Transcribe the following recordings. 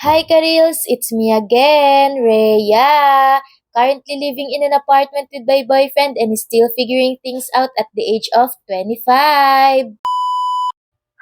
Hi Karils, it's me again, Rhea. Currently living in an apartment with my boyfriend and still figuring things out at the age of 25.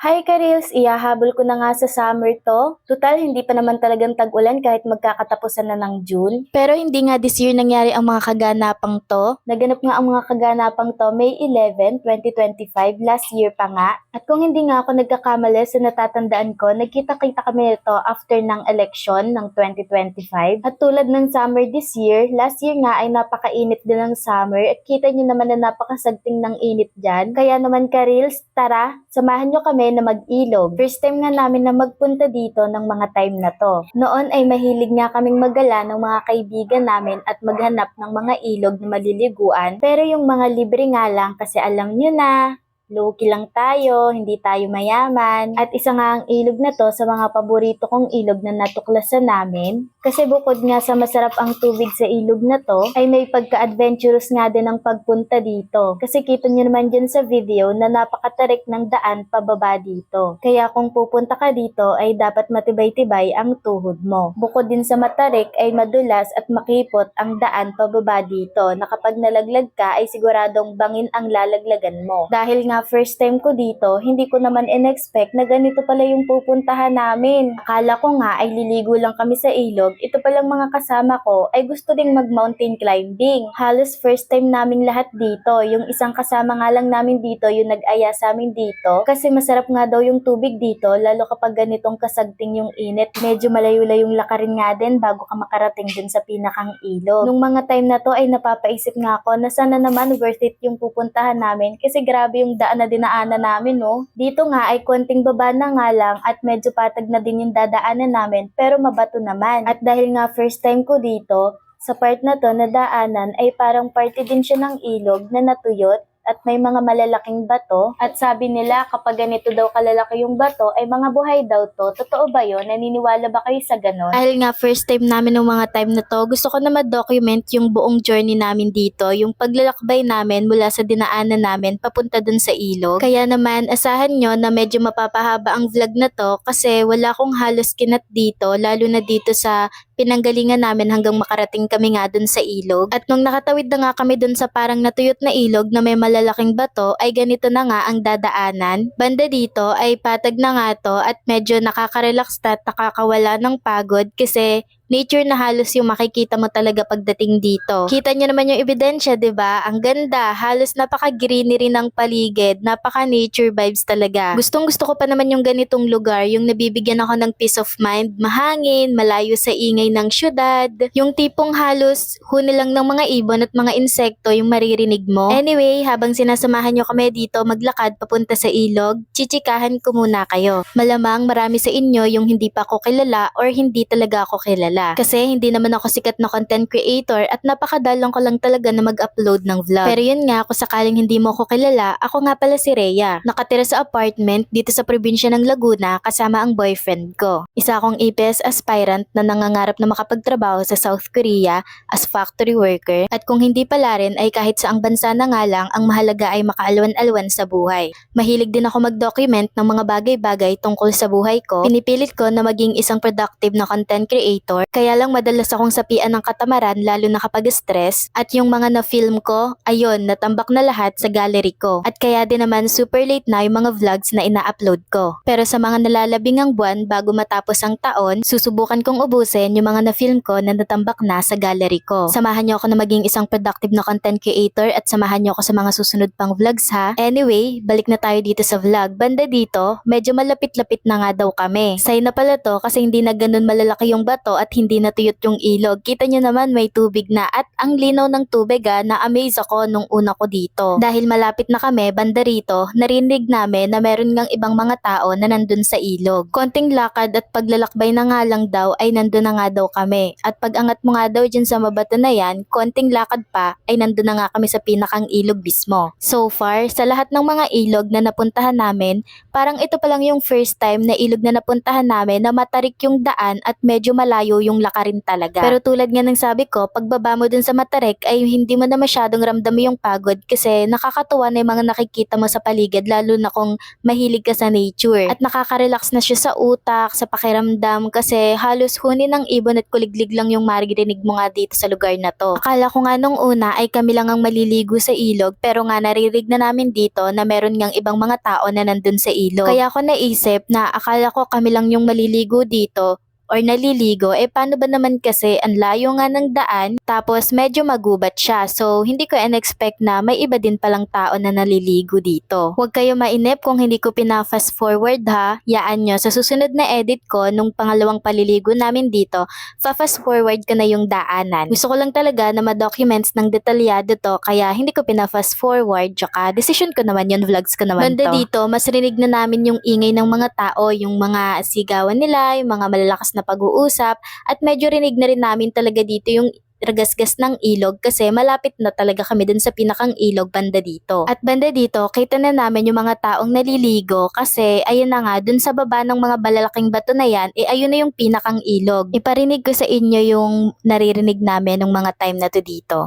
Hi Karils, ihahabol ko na nga sa summer to. Total, hindi pa naman talagang tag-ulan kahit magkakatapusan na ng June. Pero hindi nga this year nangyari ang mga kaganapang to. Naganap nga ang mga kaganapang to May 11, 2025, last year pa nga. At kung hindi nga ako nagkakamali sa natatandaan ko, nagkita-kita kami nito after ng election ng 2025. At tulad ng summer this year, last year nga ay napakainit din ng summer at kita nyo naman na napakasagting ng init dyan. Kaya naman Karils, tara, samahan nyo kami na mag-ilog. First time nga namin na magpunta dito ng mga time na to. Noon ay mahilig nga kaming magala ng mga kaibigan namin at maghanap ng mga ilog na maliliguan. Pero yung mga libre nga lang kasi alam nyo na, low-key lang tayo, hindi tayo mayaman. At isa nga ang ilog na to sa mga paborito kong ilog na natuklasan namin. Kasi bukod nga sa masarap ang tubig sa ilog na to, ay may pagka-adventurous nga din ang pagpunta dito. Kasi kita nyo naman dyan sa video na napakatarik ng daan pababa dito. Kaya kung pupunta ka dito ay dapat matibay-tibay ang tuhod mo. Bukod din sa matarik ay madulas at makipot ang daan pababa dito na kapag nalaglag ka ay siguradong bangin ang lalaglagan mo. Dahil nga first time ko dito, hindi ko naman in-expect na ganito pala yung pupuntahan namin. Akala ko nga ay liligo lang kami sa ilog, ito palang mga kasama ko ay gusto ding mag-mountain climbing. Halos first time naming lahat dito, yung isang kasama nga lang namin dito yung nag-aya sa amin dito kasi masarap nga daw yung tubig dito lalo kapag ganitong kasagting yung init. Medyo malayo-layong lakarin nga din bago ka makarating dun sa pinakang ilog. Nung mga time na to ay napapaisip nga ako na sana naman worth it yung pupuntahan namin kasi grabe yung daan na dinaanan namin, no? Dito nga ay konting baba na nga lang at medyo patag na din yung dadaanan namin pero mabato naman. At dahil nga first time ko dito, sa part na to na daanan ay parang parte din siya ng ilog na natuyot at may mga malalaking bato. At sabi nila kapag ganito daw kalalaki yung bato ay mga buhay daw to. Totoo ba yun? Naniniwala ba kayo sa ganon? Dahil nga first time namin ng mga time na to, gusto ko na ma-document yung buong journey namin dito, yung paglalakbay namin mula sa dinaanan namin papunta dun sa ilog. Kaya naman asahan nyo na medyo mapapahaba ang vlog na to kasi wala akong halos kinat dito, lalo na dito sa pinanggalingan namin hanggang makarating kami nga dun sa ilog. At nung nakatawid na nga kami dun sa parang natuyot na ilog na may malalaking bato, ay ganito na nga ang dadaanan. Banda dito ay patag na nga to at medyo nakaka-relax at nakakawala ng pagod kasi nature na halos yung makikita mo talaga pagdating dito. Kita nyo naman yung ebidensya, 'di ba? Ang ganda, halos napaka-greenery ng paligid, napaka-nature vibes talaga. Gustong-gusto ko pa naman yung ganitong lugar, yung nabibigyan ako ng peace of mind, mahangin, malayo sa ingay ng syudad, yung tipong halos huni lang ng mga ibon at mga insekto yung maririnig mo. Anyway, habang sinasamahan nyo kami dito maglakad papunta sa ilog, chichikahan ko muna kayo. Malamang marami sa inyo yung hindi pa ako kilala or hindi talaga ako kilala. Kasi hindi naman ako sikat na content creator at napakadalang ko lang talaga na mag-upload ng vlog. Pero yun nga, kung sakaling hindi mo ako kilala, ako nga pala si Rhea. Nakatira sa apartment dito sa probinsya ng Laguna kasama ang boyfriend ko. Isa akong APS aspirant na nangangarap na makapagtrabaho sa South Korea as factory worker. At kung hindi pala rin ay kahit saang bansa na nga lang, ang mahalaga ay makaalwan-alwan sa buhay. Mahilig din ako mag-document ng mga bagay-bagay tungkol sa buhay ko. Pinipilit ko na maging isang productive na content creator. Kaya lang madalas akong sapian ng katamaran lalo na kapag stress at yung mga na-film ko, ayun, natambak na lahat sa gallery ko. At kaya din naman super late na yung mga vlogs na ina-upload ko. Pero sa mga nalalabingang buwan bago matapos ang taon, susubukan kong ubusin yung mga na-film ko na natambak na sa gallery ko. Samahan niyo ako na maging isang productive na content creator at samahan niyo ako sa mga susunod pang vlogs ha. Anyway, balik na tayo dito sa vlog. Banda dito, medyo malapit-lapit na nga daw kami. Sign na pala to kasi hindi na ganun malalaki yung bato at hindi natuyot yung ilog. Kita nyo naman may tubig na at ang linaw ng tubig na-amaze ako nung una ko dito. Dahil malapit na kami, banda rito, narinig namin na meron ngang ibang mga tao na nandun sa ilog. Konting lakad at paglalakbay na nga lang daw ay nandun na nga daw kami. At pag angat mo nga daw dyan sa mabato na yan, konting lakad pa ay nandun na nga kami sa pinakang ilog mismo. So far, sa lahat ng mga ilog na napuntahan namin, parang ito pa lang yung first time na ilog na napuntahan namin na matarik yung daan at medyo malayo yung lakarin talaga. Pero tulad nga ng sabi ko, pagbaba mo dun sa Matarek ay hindi mo na masyadong ramdam yung pagod kasi nakakatuwa na yung mga nakikita mo sa paligid lalo na kung mahilig ka sa nature. At nakaka-relax na siya sa utak, sa pakiramdam kasi halos huni ng ibon at kuliglig lang yung maririnig mo nga dito sa lugar na to. Akala ko nga nung una ay kami lang ang maliligo sa ilog pero nga narinig na namin dito na meron ngang ibang mga tao na nandun sa ilog. Kaya ako naisip na akala ko kami lang yung maliligo dito or naliligo, paano ba naman kasi ang layo nga ng daan tapos medyo magubat siya. So hindi ko in-expect na may iba din palang tao na naliligo dito. Huwag kayo mainip kung hindi ko pina-fast forward ha. Yaan nyo, sa susunod na edit ko nung pangalawang paliligo namin dito, fast forward ko na yung daanan. Gusto ko lang talaga na ma-documents ng detalyado to kaya hindi ko pina-fast forward tsaka decision ko naman yun, vlogs ko naman Banda to. Dito, mas rinig na namin yung ingay ng mga tao, yung mga sigawan nila, yung mga malalakas na pag-uusap at medyo rinig na rin namin talaga dito yung ragasgas ng ilog kasi malapit na talaga kami dun sa pinakang ilog banda dito. At banda dito, kita na namin yung mga taong naliligo kasi ayun na nga, dun sa baba ng mga balalaking bato na yan, ayun na yung pinakang ilog. Iparinig ko sa inyo yung naririnig namin ng mga time na to dito.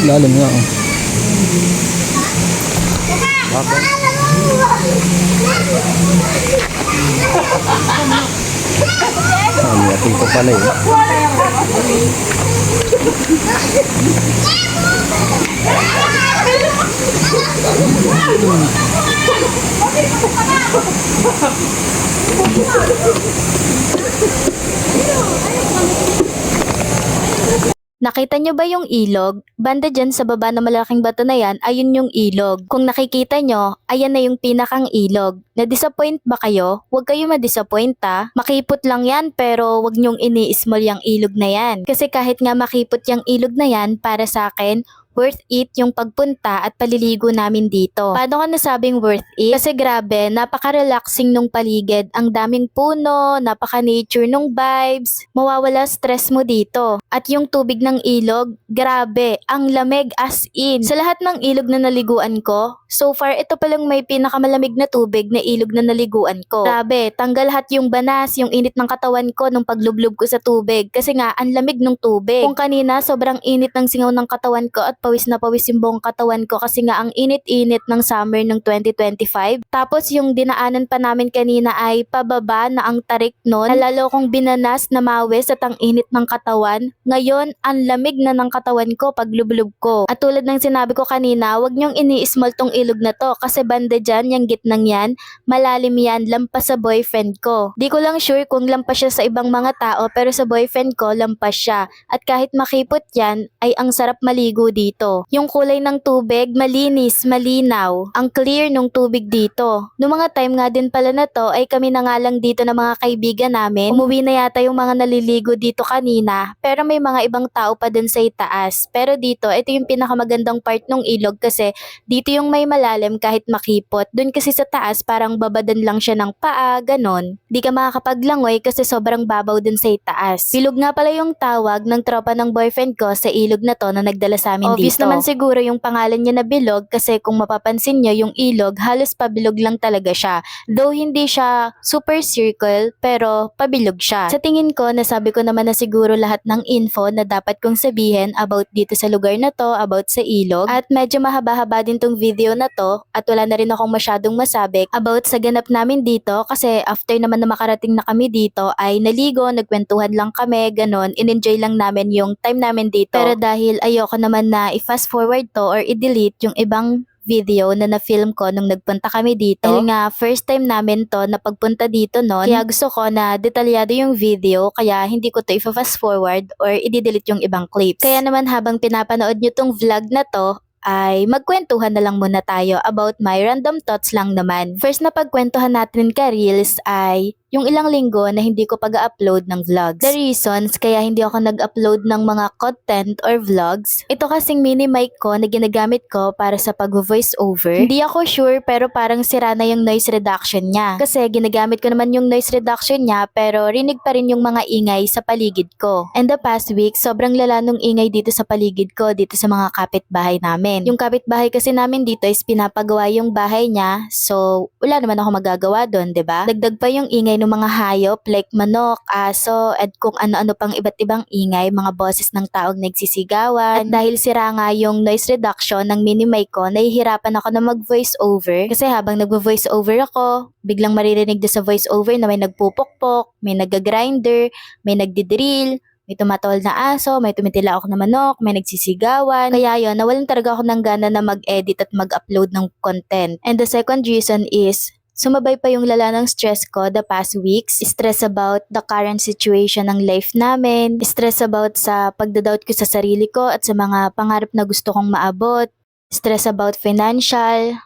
Lalim nga oh. Bakit? Yating ko pala eh. Nakita nyo ba yung ilog? Banda dyan sa baba na malaking bato na yan, ayun yung ilog. Kung nakikita nyo, ayan na yung pinakang ilog. Na-disappoint ba kayo? Huwag kayo ma-disappoint ha. Makipot lang yan pero huwag nyong ini-small yung ilog na yan. Kasi kahit nga makipot yung ilog na yan, para sa akin, worth it yung pagpunta at paliligo namin dito. Paano ko nasabing worth it? Kasi grabe, napaka-relaxing nung paligid. Ang daming puno, napaka-nature nung vibes. Mawawala stress mo dito. At yung tubig ng ilog, grabe, ang lamig as in. Sa lahat ng ilog na naliguan ko, so far ito palang may pinakamalamig na tubig na ilog na naliguan ko. Grabe, tanggal lahat yung banas, yung init ng katawan ko nung paglublob ko sa tubig. Kasi nga, ang lamig ng tubig. Kung kanina, sobrang init ng singaw ng katawan ko at pawis na pawis yung buong katawan ko kasi nga ang init-init ng summer ng 2025. Tapos yung dinaanan pa namin kanina ay pababa na ang tarik nun. Nalalo kong binanas na mawis at ang init ng katawan. Ngayon, ang lamig na ng katawan ko pag lublob ko. At tulad ng sinabi ko kanina, wag niyong ini-small tong ilog na to kasi banda dyan, yung gitnang yan, malalim yan, lampas sa boyfriend ko. Di ko lang sure kung lampas siya sa ibang mga tao pero sa boyfriend ko, lampas siya. At kahit makipot yan, ay ang sarap maligo dito. Yung kulay ng tubig, malinis, malinaw. Ang clear ng tubig dito. Noong mga time nga din pala na to, ay kami na nga lang dito ng mga kaibigan namin. Umuwi na yata yung mga naliligo dito kanina, pero may mga ibang tao pa dun sa itaas. Pero dito, ito yung pinakamagandang part ng ilog kasi dito yung may malalim kahit makipot. Dun kasi sa taas, parang babadan lang siya ng paa, ganon. Di ka makakapaglangoy kasi sobrang babaw dun sa itaas. Bilog nga pala yung tawag ng tropa ng boyfriend ko sa ilog na to na nagdala sa amin dito. Obvious naman siguro yung pangalan niya na bilog kasi kung mapapansin nyo yung ilog, halos pabilog lang talaga siya. Though hindi siya super circle, pero pabilog siya. Sa tingin ko, nasabi ko naman na siguro lahat ng info na dapat kong sabihin about dito sa lugar na to, about sa ilog. At medyo mahaba-haba din tong video na to at wala na rin akong masyadong masabi about sa ganap namin dito kasi after naman na makarating na kami dito ay naligo, nagkwentuhan lang kami, ganon. In-enjoy lang namin yung time namin dito. Pero dahil ayoko naman na i-fast forward to or i-delete yung ibang video na na-film ko nung nagpunta kami dito. Dahil nga, first time namin to na pagpunta dito noon. Kaya gusto ko na detalyado yung video, kaya hindi ko to i-fast forward or i-delete yung ibang clips. Kaya naman habang pinapanood nyo tong vlog na to, ay magkwentuhan na lang muna tayo about my random thoughts lang naman. First na pagkwentuhan natin ka Reels ay yung ilang linggo na hindi ko pag-upload ng vlogs. The reasons kaya hindi ako nag-upload ng mga content or vlogs, ito kasing mini mic ko na ginagamit ko para sa pag-voice over. Hindi ako sure pero parang sira na yung noise reduction niya. Kasi ginagamit ko naman yung noise reduction niya pero rinig pa rin yung mga ingay sa paligid ko. And the past week, sobrang lala nung ingay dito sa paligid ko, dito sa mga kapitbahay namin. Yung kapitbahay kasi namin dito is pinapagawa yung bahay niya, so wala naman ako magagawa doon, 'di ba? Dagdag pa yung ingay ng mga hayop like manok, aso, at kung ano-ano pang iba't ibang ingay, mga boses ng taong nagsisigawan. At dahil sira nga yung noise reduction ng mini mic ko, nahihirapan ako na mag-voice over kasi habang nagvo-voice over ako, biglang maririnig doon sa voice over na may nagpupukpok, may nag-grinder, may nagdidrill, may tumatawal na aso, may tumitila ako na manok, may nagsisigawan. Kaya yun, nawalan talaga ako ng gana na mag-edit at mag-upload ng content. And the second reason is, sumabay pa yung lala ng stress ko the past weeks. Stress about the current situation ng life namin. Stress about sa pagdadoubt ko sa sarili ko at sa mga pangarap na gusto kong maabot. Stress about financial.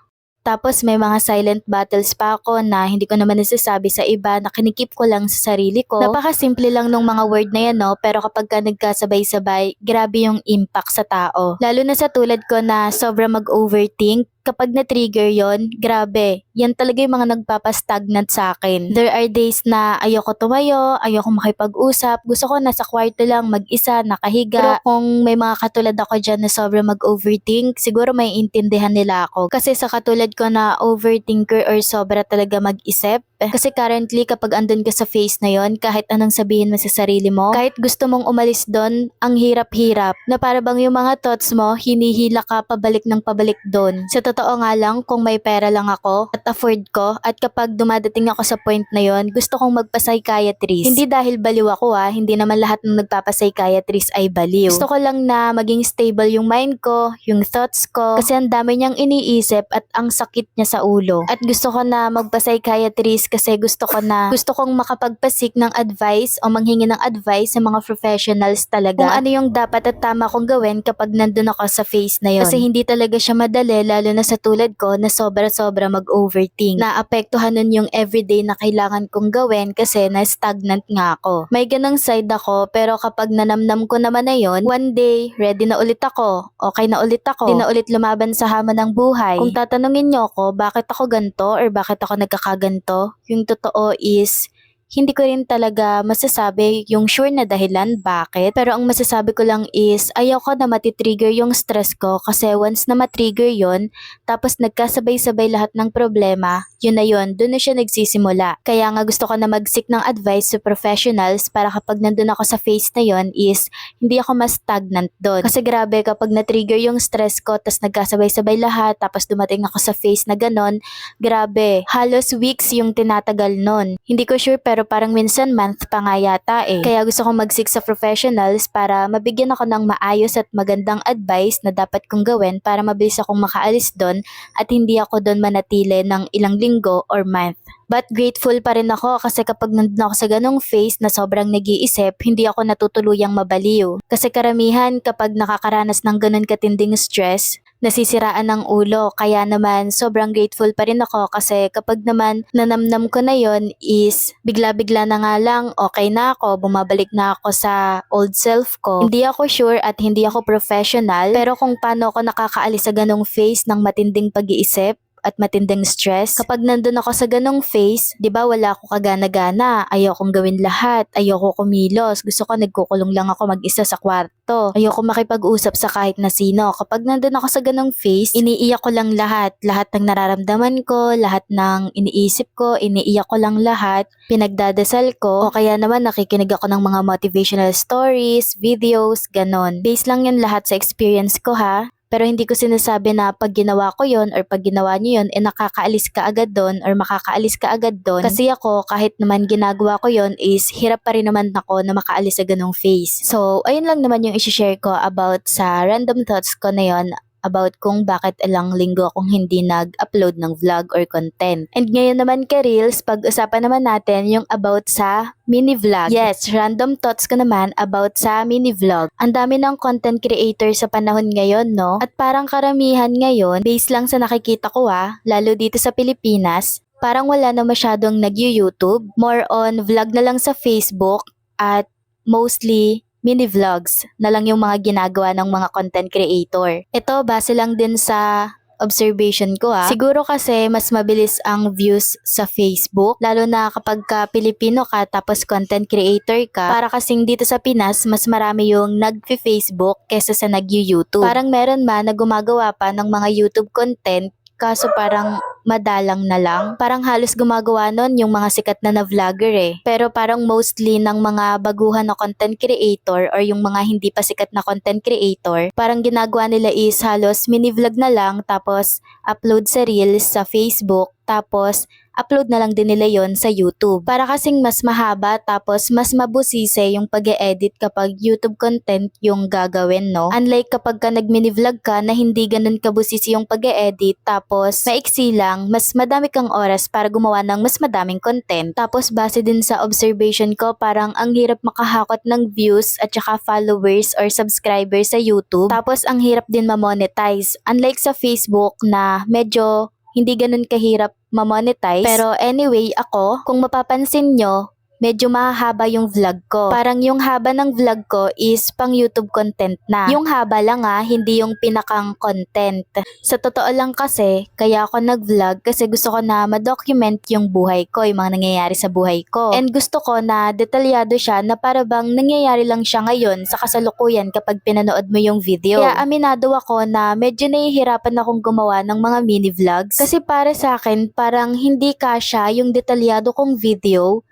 Tapos may mga silent battles pa ako na hindi ko naman nasasabi sa iba na kinikip ko lang sa sarili ko. Napakasimple lang nung mga word na yan, no? Pero kapag ka nagkasabay-sabay, grabe yung impact sa tao. Lalo na sa tulad ko na sobra mag-overthink, kapag na-trigger yon, grabe, yan talaga yung mga nagpapastagnant sa akin. There are days na ayoko tumayo, ayoko makipag-usap, gusto ko nasa kwarto lang mag-isa, nakahiga. Pero kung may mga katulad ako dyan na sobra mag-overthink, siguro may intindihan nila ako. Kasi sa katulad ko na overthinker or sobra talaga mag-isip, kasi currently kapag andun ka sa phase na yon, kahit anong sabihin mo sa sarili mo, kahit gusto mong umalis doon, ang hirap-hirap, na para bang yung mga thoughts mo, hinihila ka pabalik ng pabalik doon. Sa totoo nga lang, kung may pera lang ako at afford ko, at kapag dumadating ako sa point na yon, gusto kong magpa-psychiatrist. Hindi dahil baliw ako hindi naman lahat ng nagpapa-psychiatrist ay baliw. Gusto ko lang na maging stable yung mind ko, yung thoughts ko, kasi ang dami niyang iniisip at ang sakit niya sa ulo. At gusto ko na magpa-psychiatrist kasi gusto kong makapagpasik ng advice o manghingi ng advice sa mga professionals talaga kung ano yung dapat at tama kong gawin kapag nandun ako sa phase na yon. Kasi hindi talaga siya madali, lalo na sa tulad ko na sobra-sobra mag-overthink. Naapektuhan nun yung everyday na kailangan kong gawin kasi na-stagnant nga ako. May ganang side ako, pero kapag nanamnam ko naman na yon, one day, ready na ulit ako, okay na ulit ako, di na ulit lumaban sa hamon ng buhay. Kung tatanungin niyo ako, bakit ako ganto or bakit ako nagkakaganto, yung totoo is, hindi ko rin talaga masasabi yung sure na dahilan bakit. Pero ang masasabi ko lang is, ayoko na matitrigger yung stress ko kasi once na matrigger yon, tapos nagkasabay-sabay lahat ng problema, yun na yun, dun na siya nagsisimula. Kaya nga gusto ko na mag-seek ng advice sa professionals para kapag nandun ako sa phase na yon is, hindi ako mas stagnant doon. Kasi grabe kapag na-trigger yung stress ko, tapos nagkasabay-sabay lahat, tapos dumating ako sa phase na ganon, grabe, halos weeks yung tinatagal nun. Hindi ko sure pero parang minsan month pa nga yata Kaya gusto kong mag-seek sa professionals para mabigyan ako ng maayos at magandang advice na dapat kong gawin para mabilis akong makaalis doon at hindi ako doon manatili ng ilang linggo or month. But grateful pa rin ako kasi kapag nandun ako sa ganong phase na sobrang nag-iisip, hindi ako natutuluyang mabaliw. Kasi karamihan kapag nakakaranas ng ganon katinding stress, nasisiraan ng ulo. Kaya naman sobrang grateful pa rin ako kasi kapag naman nanamnam ko na yon is bigla-bigla na nga lang okay na ako, bumabalik na ako sa old self ko. Hindi ako sure at hindi ako professional pero kung paano ako nakakaalis sa ganong phase ng matinding pag-iisip at matinding stress. Kapag nandun ako sa ganong phase, di ba wala ako kagana-gana, ayokong gawin lahat, ayoko kumilos, gusto ko nagkukulong lang ako mag-isa sa kwarto, ayoko makipag-usap sa kahit na sino. Kapag nandun ako sa ganong phase, iniiyak ko lang lahat ng nararamdaman ko, lahat ng iniisip ko, iniiyak ko lang lahat, pinagdadasal ko, o kaya naman nakikinig ako ng mga motivational stories, videos, ganon. Base lang yun lahat sa experience ko Pero hindi ko sinasabi na pag ginawa ko yon or pag ginawa niyo yon, nakakaalis ka agad doon or makakaalis ka agad doon. Kasi ako, kahit naman ginagawa ko yon is hirap pa rin naman ako na makaalis sa ganong phase. So, ayun lang naman yung isi-share ko about sa random thoughts ko na yon about kung bakit ilang linggo akong hindi nag-upload ng vlog or content. And ngayon naman ka-reels, pag-usapan naman natin yung about sa mini vlog. Yes, random thoughts ko naman about sa mini vlog. Ang dami ng content creator sa panahon ngayon, no? At parang karamihan ngayon, based lang sa nakikita ko lalo dito sa Pilipinas, parang wala na masyadong nag-YouTube. More on vlog na lang sa Facebook at mostly mini vlogs na lang yung mga ginagawa ng mga content creator. Ito base lang din sa observation ko Siguro kasi mas mabilis ang views sa Facebook, lalo na kapag ka Pilipino ka tapos content creator ka. Para kasing dito sa Pinas, mas marami yung nag-Facebook kesa sa nag-YouTube. Parang meron na gumagawa pa ng mga YouTube content kaso parang madalang na lang. Parang halos gumagawa nun yung mga sikat na vlogger eh. Pero parang mostly ng mga baguhan na content creator or yung mga hindi pa sikat na content creator, parang ginagawa nila is halos mini-vlog na lang tapos upload sa Reels sa Facebook tapos upload na lang din nila yon sa YouTube. Para kasing mas mahaba tapos mas mabusise yung pag-e-edit kapag YouTube content yung gagawin, no? Unlike kapag ka nag-mini-vlog ka na hindi ganun kabusisi yung pag-e-edit tapos maiksi lang, mas madami kang oras para gumawa ng mas madaming content. Tapos base din sa observation ko, parang ang hirap makahakot ng views at saka followers or subscribers sa YouTube. Tapos ang hirap din ma-monetize. Unlike sa Facebook na medyo hindi ganun kahirap ma-monetize. Pero anyway, ako, kung mapapansin nyo, medyo mahahaba yung vlog ko. Parang yung haba ng vlog ko is pang YouTube content na. Yung haba lang hindi yung pinakang content. Sa totoo lang kasi, kaya ako nag-vlog kasi gusto ko na ma-document yung buhay ko, yung mga nangyayari sa buhay ko. And gusto ko na detalyado siya na para bang nangyayari lang siya ngayon sa kasalukuyan kapag pinanood mo yung video. Kaya aminado ako na medyo nahihirapan akong gumawa ng mga mini vlogs kasi para sa akin parang hindi kasya yung detalyado kong video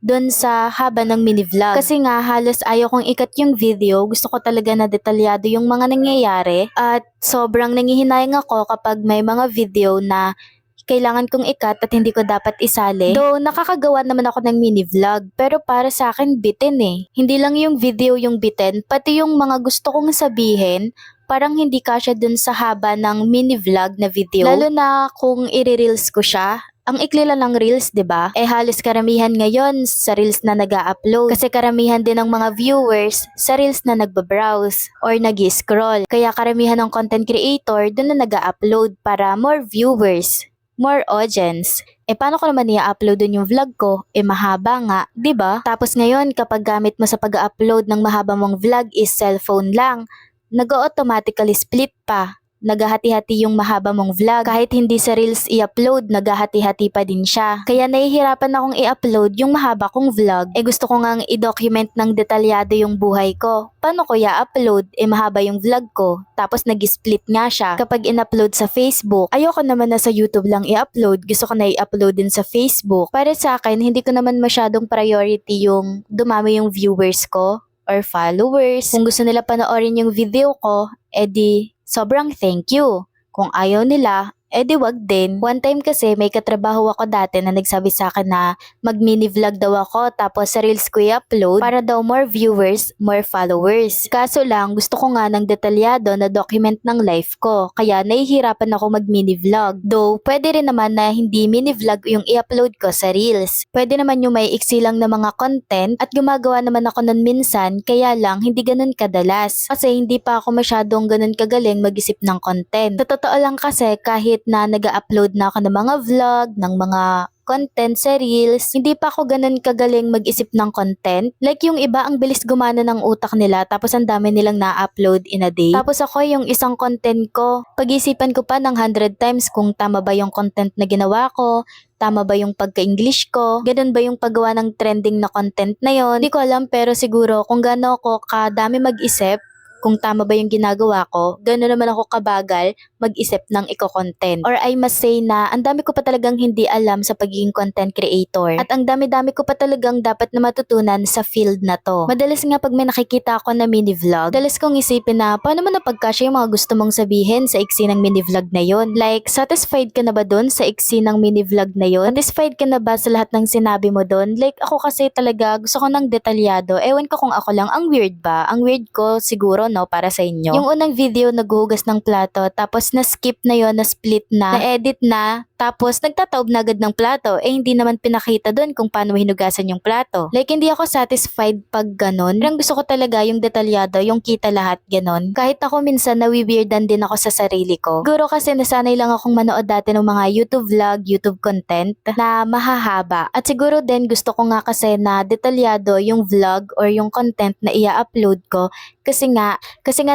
doon sa haba ng mini vlog. Kasi nga halos ayaw kong ikat yung video, gusto ko talaga na detalyado yung mga nangyayari at sobrang nangihinayang ako kapag may mga video na kailangan kong ikat at hindi ko dapat isali. Though nakakagawa naman ako ng mini vlog, pero para sa akin bitin eh. Hindi lang yung video yung bitin, pati yung mga gusto kong sabihin, parang hindi kasya dun sa haba ng mini vlog na video. Lalo na kung i-reels ko siya. Ang ikli lang ng reels, 'di ba? Eh halos karamihan ngayon sa reels na nag-a-upload kasi karamihan din ng mga viewers sa reels na nagba-browse or nag-scroll. Kaya karamihan ng content creator doon na nag-a-upload para more viewers, more audience. Eh paano ko naman i-upload dun yung vlog ko? Eh mahaba nga, 'di ba? Tapos ngayon kapag gamit mo sa pag-upload ng mahaba mong vlog is cellphone lang, nag-automatically split pa. Naghahati-hati yung mahaba mong vlog. Kahit hindi sa Reels i-upload, naghahati-hati pa din siya. Kaya nahihirapan akong i-upload yung mahaba kong vlog. Eh gusto ko ngang i-document ng detalyado yung buhay ko. Paano ko i-upload? Eh mahaba yung vlog ko. Tapos nag-split nga siya. Kapag in-upload sa Facebook, ayoko naman na sa YouTube lang i-upload. Gusto ko na i-upload din sa Facebook. Para sa akin, hindi ko naman masyadong priority yung dumami yung viewers ko or followers. Kung gusto nila panoorin yung video ko, edi sobrang thank you. Kung ayaw nila, edi wag din. One time kasi may katrabaho ako dati na nagsabi sa akin na mag-mini vlog daw ako tapos sa reels ko i-upload para daw more viewers, more followers. Kaso lang gusto ko nga ng detalyado na document ng life ko kaya nahihirapan ako mag-mini vlog. Though pwede rin naman na hindi mini vlog yung i-upload ko sa reels. Pwede naman yung may iksi lang na mga content at gumagawa naman ako nun minsan kaya lang hindi ganun kadalas. Kasi hindi pa ako masyadong ganun kagaling mag-isip ng content. Sa totoo lang kasi kahit na nag-upload na ako ng mga vlog, ng mga content sa Reels, hindi pa ako ganun kagaling mag-isip ng content. Like yung iba, ang bilis gumana ng utak nila tapos ang dami nilang na-upload in a day. Tapos ako yung isang content ko, pag-isipan ko pa ng 100 times kung tama ba yung content na ginawa ko, tama ba yung pagka-English ko, ganun ba yung paggawa ng trending na content na yon. Hindi ko alam pero siguro kung gaano ako kadami mag-isip, kung tama ba yung ginagawa ko, gano'n naman ako kabagal mag-isip ng eco-content. Or I must say na ang dami ko pa talagang hindi alam sa pagiging content creator. At ang dami-dami ko pa talagang dapat na matutunan sa field na to. Madalas nga pag may nakikita ako na mini vlog, madalas kong isipin na paano mo napagkasya yung mga gusto mong sabihin sa iksi ng mini vlog na yon. Like, satisfied ka na ba dun sa iksi ng mini vlog na yon? Satisfied ka na ba sa lahat ng sinabi mo dun? Like, ako kasi talaga gusto ko ng detalyado. Ewan ko kung ako lang. Ang weird ba? Ang weird ko siguro no para sa inyo. Yung unang video naghuhugas ng plato tapos na-skip na yon, na-split na-edit na, tapos nagtataob na agad ng plato, eh hindi naman pinakita doon kung paano hinugasan yung plato. Like hindi ako satisfied pag ganon. Parang gusto ko talaga yung detalyado, yung kita lahat ganon. Kahit ako minsan nawiweirdan din ako sa sarili ko. Siguro kasi nasanay lang akong manood dati ng mga YouTube vlog, YouTube content na mahahaba. At siguro din gusto ko nga kasi na detalyado yung vlog or yung content na i-upload ko kasi nga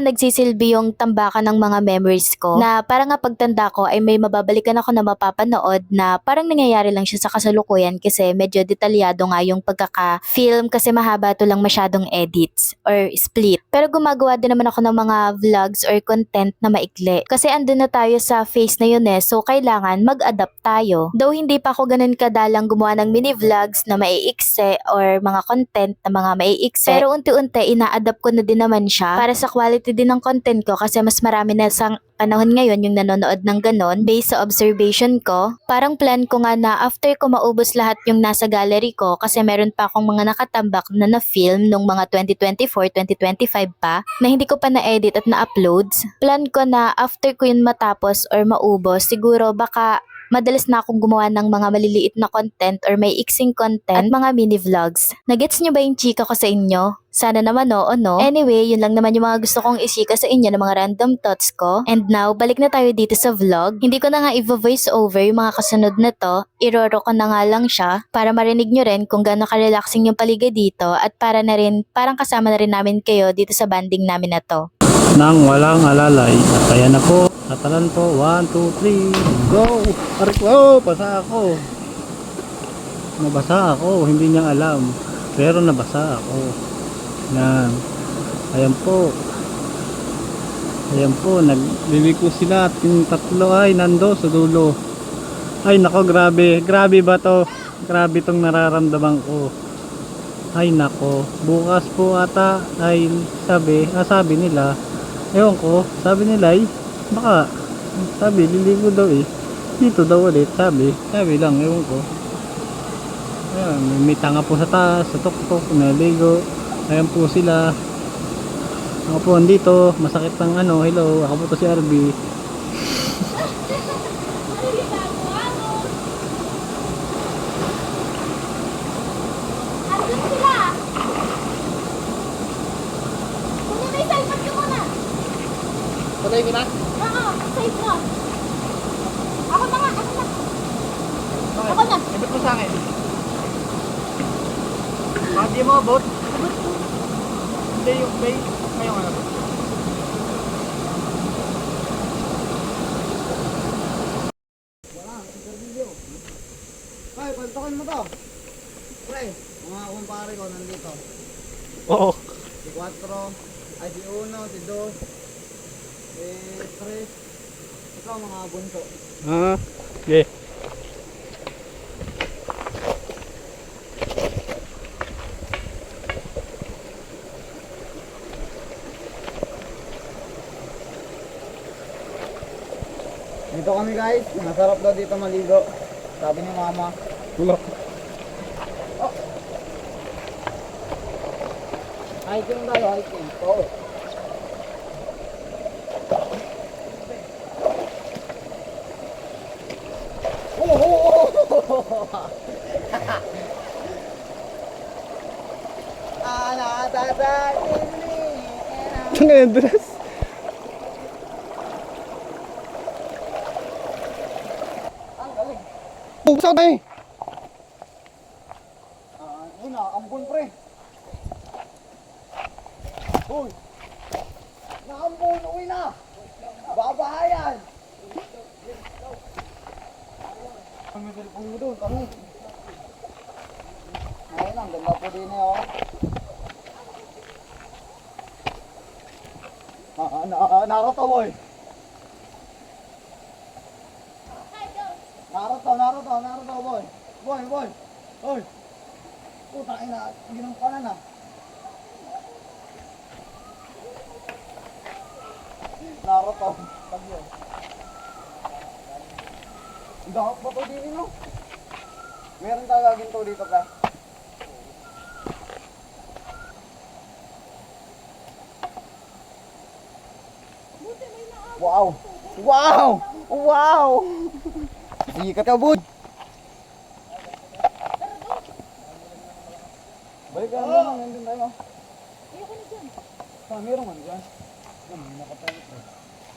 nagsisilbi yung tambakan ng mga memories ko na para nga pagtanda ko ay may mababalikan ako na napapanood na parang nangyayari lang siya sa kasalukuyan kasi medyo detalyado nga yung pagkaka-film kasi mahaba to lang masyadong edits or split. Pero gumagawa din naman ako ng mga vlogs or content na maikli. Kasi andun na tayo sa phase na yun so kailangan mag-adapt tayo. Though hindi pa ako ganun kadalang gumawa ng mini vlogs na maiikse or mga content na mga maiikse. Pero unti-unti ina-adapt ko na din naman siya para sa quality din ng content ko kasi mas marami na sa panahon ngayon yung nanonood ng ganon based sa observation ko. Parang plan ko nga na after ko maubos lahat yung nasa gallery ko kasi meron pa akong mga nakatambak na na-film nung mga 2024, 2025 pa na hindi ko pa na-edit at na-uploads. Plan ko na after ko yun matapos or maubos, siguro baka madalas na akong gumawa ng mga maliliit na content or may iksing content at mga mini vlogs. Nagets nyo ba yung chika ko sa inyo? Sana naman oo no? Anyway, yun lang naman yung mga gusto kong isika sa inyo ng mga random thoughts ko. And now, balik na tayo dito sa vlog. Hindi ko na nga i-voice over yung mga kasunod na to. Iroro ko na nga lang siya para marinig nyo rin kung gaano ka-relaxing yung paligid dito at para na rin, parang kasama na rin namin kayo dito sa banding namin na to. Nang walang alalay. Kaya na po. Tatalan po. 1, 2, 3. Go! Aray ko. Oh, basa ako. Nabasa ako. Hindi niya alam. Pero nabasa ako. Yan. Ayan po. Ayan po. Nagliliko sila. At yung tatlo ay nando sa dulo. Ay nako, grabe. Grabe ba to? Grabe tong nararamdaman ko. Ay nako. Bukas po ata ay sabi nila. Ewan ko, sabi nila ay baka sabi liligo daw dito daw ulit, sabi lang, ewan ko. Ayan, may tanga po sa taas, sa tuktok, naligo. Ayan po sila. Ako po andito, masakit ng hello, ako po to si RB. Tuloy ko na? Oo, safe na. Ako na nga, ako na. Okay. Ako na. Ibot mo sa akin. Bakit di mo abot? Hindi yung bay. Ngayong ano? Ay, pantokin mo to. Pre, mga kumpare ko nandito. Oo. Si 4, ay si 1, si 2, si 3. Ito mga bunso. Okay. Dito kami guys, masarap daw dito maligo. Sabi ni mama. Wala. Hiking tayo, hiking. Oo. Ito na yung dress. Ang galing. Buksan na Una, ambon pre. Uy. Naambon, uwi na. Babahayan. Ang may cellphone mo doon, kami. Ayun lang, ganda po din Naruto boy. Naruto boy. Boy. Oy. Puta ina, ginang ka na. Naruto. Tagyo. Dahok ba to din no? Meron tayo ginto dito ka. Wow! Sikat ka, bud! Balik ka naman, nandun tayo. Ayoko na dyan. Meron man dyan. May nakapalit eh.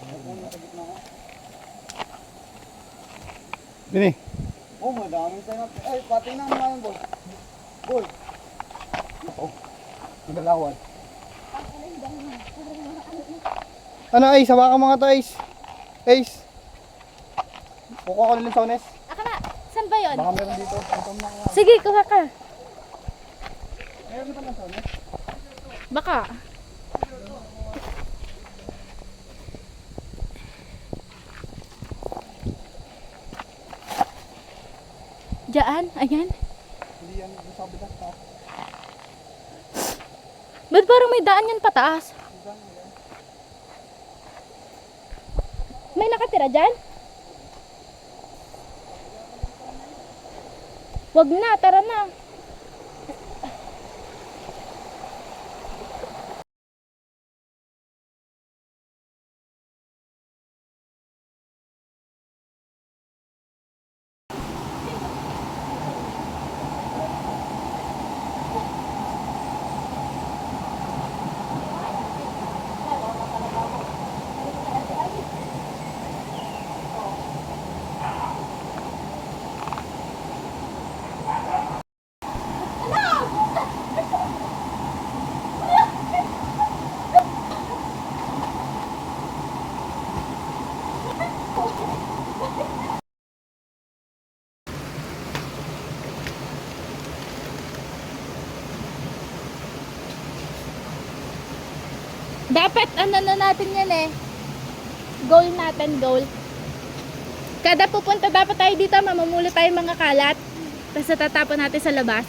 Nagpunan sa gitna ko. Dini. Oh, madaming tayo. Ay, pati na mga yun, boy. Boy! Oh, nagalawan. Ano Ace? Hawakan mga to Ace. Ace. Kukuha ko ng linsones. Aka na. Saan ba yun? Baka meron dito. Ito na nga. Sige, kuha ka. Meron ba linsones? Baka. Diyan, ayan. Hindi yan. Sabi ka pa. Ba't parang may daan yan pataas? May nakatira dyan? Wag na, tara na. Dapat ano na natin yan eh. Goal natin, goal. Kada pupunta dapat tayo dito, mamamuli tayo mga kalat. Tapos tatapon natin sa labas.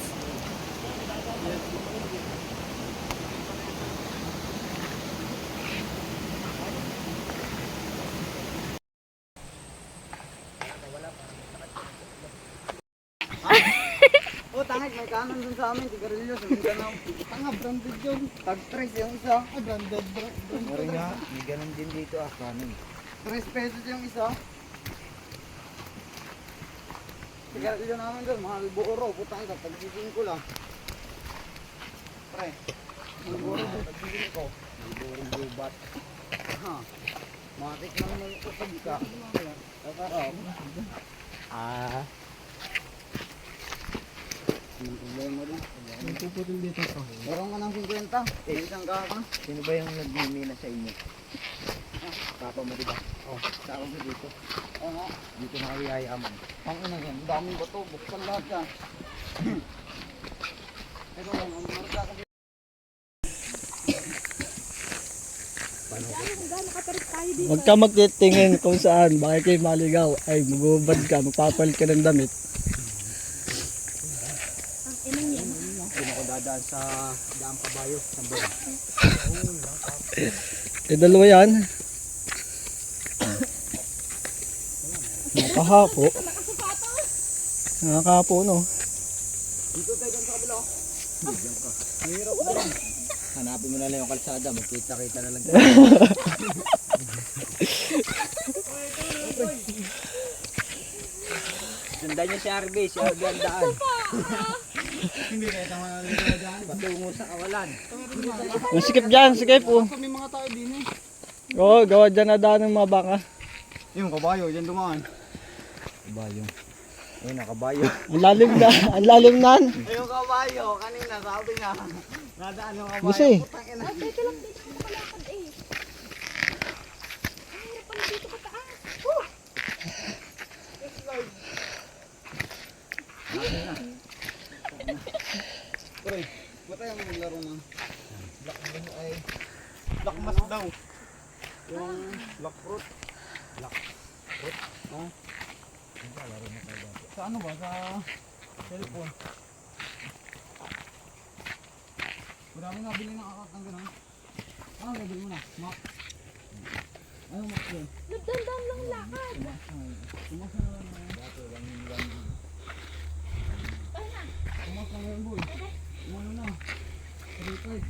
Oh, tangit, may kanan dun sa amin. Sigarilyo sa Mindanao. Tanga, branded yun. Tag 3 yung isa. Ay, branded. Meron nga, may ganun din dito kanin. 3 pesos yung isa. Sigarilyo namin doon, mahal buoro. Putang ina, tag-15 ko lang. Pre, mahal buoro, tag-15 ko. Buring bubat. Ha, matik naman yung kusog ka. Tatarap. Anong problema rin? Nagpuputol dito ito. Meron ka ng 50. Isang kaka. Sino ba yung nagmimina sa inyo? Papa mo diba? Oh, saan mo dito? Oo nga. Dito na kayo yayaman. Ang ina yan, daming bato, buksan lahat yan. Ito lang, ang marka kasi. Huwag ka magtitingin kung saan. Bakit kayo maligaw? Ay, magubad ka. Magpapalit ka ng damit. Doon ako dadaan sa Daang Kabayo. Sambal. Eh, dalawa yan. Nakahapo. Nakahapo, no? Dito tayo dun sa kabila. Hanapin mo na lang yung kalsada. Magkita-kita na lang. Sundan niya si RB. Si RB ang daan. Hindi na ito mga dyan. Patungo sa kawalan. Masikip dyan, sikip. Oh. May mga tao din eh. Oo, gawa dyan na daan ng mga baka. Yung kabayo, dyan dumaan. Kabayo. Ayun, nakabayo. Ang lalim na, ang lalim nan. Yung kabayo, kanina sabi niya. Nadaan yung kabayo. Gusto eh. Putang ina. Teka lang, dito ka palakad eh. Ay, hirap pala dito ka taas. Pre, ba't tayo maglaro ng Black Mass daw. Yung Black Fruit. Oh. Sa ano ba? Sa cellphone. Marami nga bili ng akak ng gano'n. Ano gagawin mo na? Mac. Ano Mac yun? Nagdandam lang lakad. Tumas na lang na yun. Tumas na yun boy. Umano na. 35.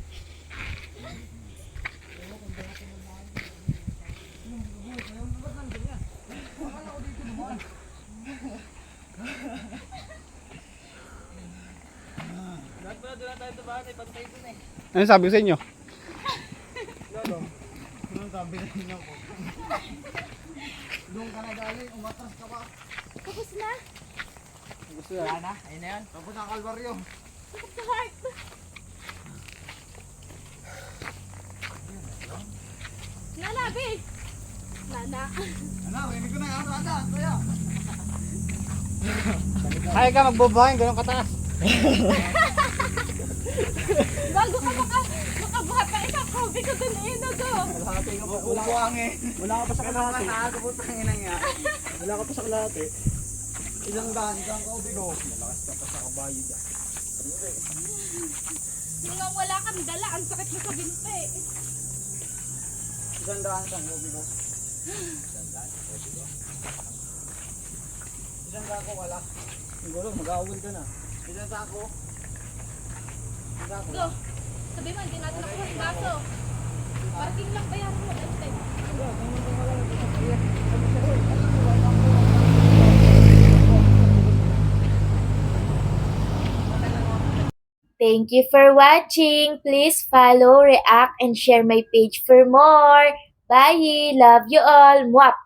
Ano sabi ko sa inyo? Anong sabi na inyo po? Doon ka na galing, umatras ka pa. Tapos na. Gusto yan na? Ayun na yan. Tapos ang kalbaryo. Sakit sa heart. Nana, be. Nana. Ano, rinig ko na yan, Rada. Kaya. Kaya ka magbabahin, ganun kataas. Bago ka makabuhat ng isang kobe ko dun eh, no, go. Kalahati ka pa. Bubuangin. Wala ka pa sa kalahati. Nakakaputang ina nga. Wala ka pa sa kalahati. Isang daan ko, bigo. Malakas ka pa sa kabayo dyan. Mga wala kang dala, ang sakit mo sa binte. Isang daan ko, bigo. Isang daan ko, wala. Siguro, mag-aawal ka na. Isang daan ko. Isang daan ko. Go. Sabi mo, hindi natin nakuha yung baso. Parking lang bayaran mo, dante. Thank you for watching. Please follow, react, and share my page for more. Bye! Love you all. Mwah!